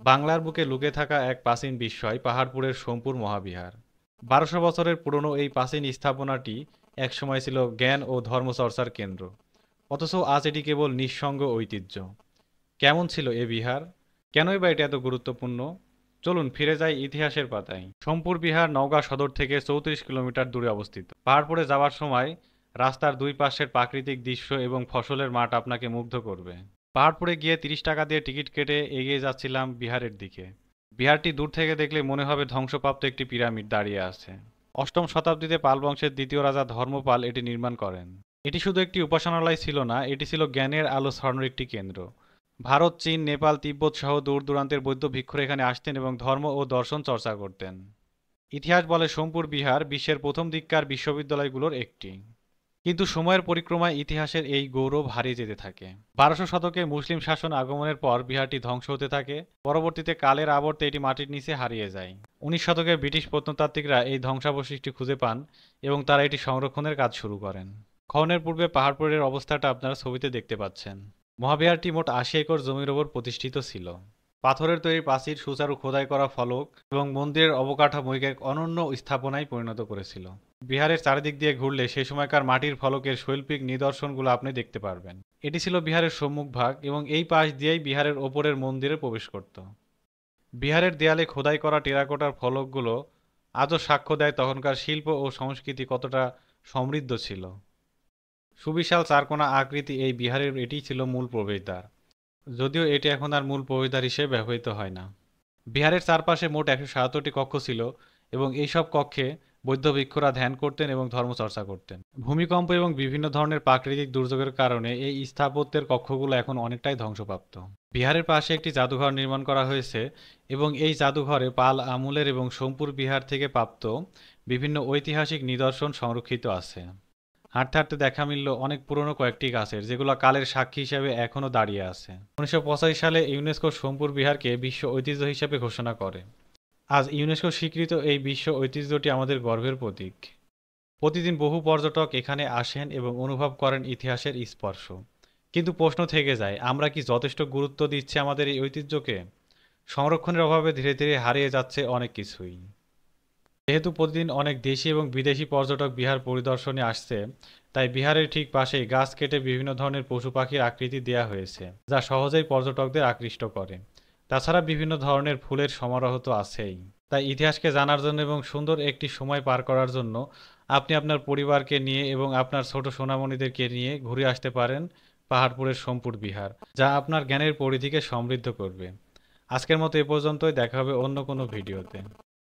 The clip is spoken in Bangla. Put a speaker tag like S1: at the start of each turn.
S1: বাংলার বুকে লুকে থাকা এক প্রাচীন বিস্ময় পাহাড়পুরের সোমপুর মহাবিহার। ১২০০ বছরের পুরনো এই প্রাচীন স্থাপনাটি একসময় ছিল জ্ঞান ও ধর্মচর্চার কেন্দ্র। অথচ আজ এটি কেবল নিঃসঙ্গ ঐতিহ্য। কেমন ছিল এ বিহার? কেনই বা এটা এত গুরুত্বপূর্ণ? চলুন ফিরে যাই ইতিহাসের পাতায়। সোমপুর বিহার নওগাঁ সদর থেকে ৩৪ কিলোমিটার দূরে অবস্থিত। পাহাড়পুরে যাওয়ার সময় রাস্তার দুই পাশের প্রাকৃতিক দৃশ্য এবং ফসলের মাঠ আপনাকে মুগ্ধ করবে। পাহাড়পুরে গিয়ে ৩০ টাকা দিয়ে টিকিট কেটে এগিয়ে যাচ্ছিলাম বিহারের দিকে। বিহারটি দূর থেকে দেখলে মনে হবে ধ্বংসপ্রাপ্ত একটি পিরামিড দাঁড়িয়ে আছে। অষ্টম শতাব্দীতে পাল বংশের দ্বিতীয় রাজা ধর্মপাল এটি নির্মাণ করেন। এটি শুধু একটি উপাসনালয় ছিল না, এটি ছিল জ্ঞানের আলো ছড়ানোর একটি কেন্দ্র। ভারত, চীন, নেপাল, তিব্বত সহ দূর দূরান্তের বৌদ্ধ ভিক্ষুরা এখানে আসতেন এবং ধর্ম ও দর্শন চর্চা করতেন। ইতিহাস বলে সোমপুর বিহার বিশ্বের প্রথম দিককার বিশ্ববিদ্যালয়গুলোর একটি। কিন্তু সময়ের পরিক্রমায় ইতিহাসের এই গৌরব হারিয়ে যেতে থাকে। ১২০০ শতকে মুসলিম শাসন আগমনের পর বিহারটি ধ্বংস হতে থাকে। পরবর্তীতে কালের আবর্তে এটি মাটির নিচে হারিয়ে যায়। ১৯ শতকে ব্রিটিশ প্রত্নতাত্ত্বিকরা এই ধ্বংসাবশেষটি খুঁজে পান এবং তারা এটি সংরক্ষণের কাজ শুরু করেন। খননের পূর্বে পাহাড়পুরের অবস্থাটা আপনারা ছবিতে দেখতে পাচ্ছেন। মহাবিহারটি মোট ৮০ একর জমির ওপর প্রতিষ্ঠিত ছিল। পাথরের তৈরি প্রাচীর, সুচারু খোদাই করা ফলক এবং মন্দিরের অবকাঠামোকে এক অনন্য স্থাপনায় পরিণত করেছিল। বিহারের চারিদিক দিয়ে ঘুরলে সেই সময়কার মাটির ফলকের শৈল্পিক নিদর্শনগুলো আপনি দেখতে পারবেন। এটি ছিল বিহারের সম্মুখভাগ এবং এই পাশ দিয়েই বিহারের ওপরের মন্দিরে প্রবেশ করত। বিহারের দেয়ালে খোদাই করা টেরাকোটার ফলকগুলো আজও সাক্ষ্য দেয় তখনকার শিল্প ও সংস্কৃতি কতটা সমৃদ্ধ ছিল। সুবিশাল চারকোনা আকৃতি এই বিহারের এটিই ছিল মূল প্রবেশদ্বার, যদিও এটি এখন আর মূল প্রবেশদ্বার হিসেবে ব্যবহৃত হয় না। বিহারের চারপাশে মোট ১৭৭টি কক্ষ ছিল এবং এইসব কক্ষে বৌদ্ধ ভিক্ষুরা ধ্যান করতেন এবং ধর্মচর্চা করতেন। ভূমিকম্প এবং বিভিন্ন ধরনের প্রাকৃতিক দুর্যোগের কারণে এই স্থাপত্যের কক্ষগুলো এখন অনেকটাই ধ্বংসপ্রাপ্ত। বিহারের পাশে একটি জাদুঘর নির্মাণ করা হয়েছে এবং এই জাদুঘরে পাল আমলের এবং সোমপুর বিহার থেকে প্রাপ্ত বিভিন্ন ঐতিহাসিক নিদর্শন সংরক্ষিত আছে। হাঁটতে হাঁটতে দেখা মিলল অনেক পুরনো কয়েকটি গাছের, যেগুলো কালের সাক্ষী হিসেবে এখনও দাঁড়িয়ে আছে। ১৯৮৫ সালে ইউনেস্কো সোমপুর বিহারকে বিশ্ব ঐতিহ্য হিসেবে ঘোষণা করে। আজ ইউনেস্কো স্বীকৃত এই বিশ্ব ঐতিহ্যটি আমাদের গর্বের প্রতীক। প্রতিদিন বহু পর্যটক এখানে আসেন এবং অনুভব করেন ইতিহাসের স্পর্শ। কিন্তু প্রশ্ন থেকে যায়, আমরা কি যথেষ্ট গুরুত্ব দিচ্ছি আমাদের এই ঐতিহ্যকে? সংরক্ষণের অভাবে ধীরে ধীরে হারিয়ে যাচ্ছে অনেক কিছুই। যেহেতু প্রতিদিন অনেক দেশি এবং বিদেশি পর্যটক বিহার পরিদর্শনে আসছে, তাই বিহারের ঠিক পাশেই গাছ কেটে বিভিন্ন ধরনের পশু পাখির আকৃতি দেয়া হয়েছে, যা সহজেই পর্যটকদের আকৃষ্ট করে। তাছাড়া বিভিন্ন ধরনের ফুলের সমারোহ তো আছেই। তাই ইতিহাসকে জানার জন্য এবং সুন্দর একটি সময় পার করার জন্য আপনি আপনার পরিবারকে নিয়ে এবং আপনার ছোট সোনামণিদেরকে নিয়ে ঘুরে আসতে পারেন পাহাড়পুরের সোমপুর বিহার, যা আপনার জ্ঞানের পরিধিকে সমৃদ্ধ করবে। আজকের মতো এ পর্যন্তই, দেখা হবে অন্য কোনো ভিডিওতে।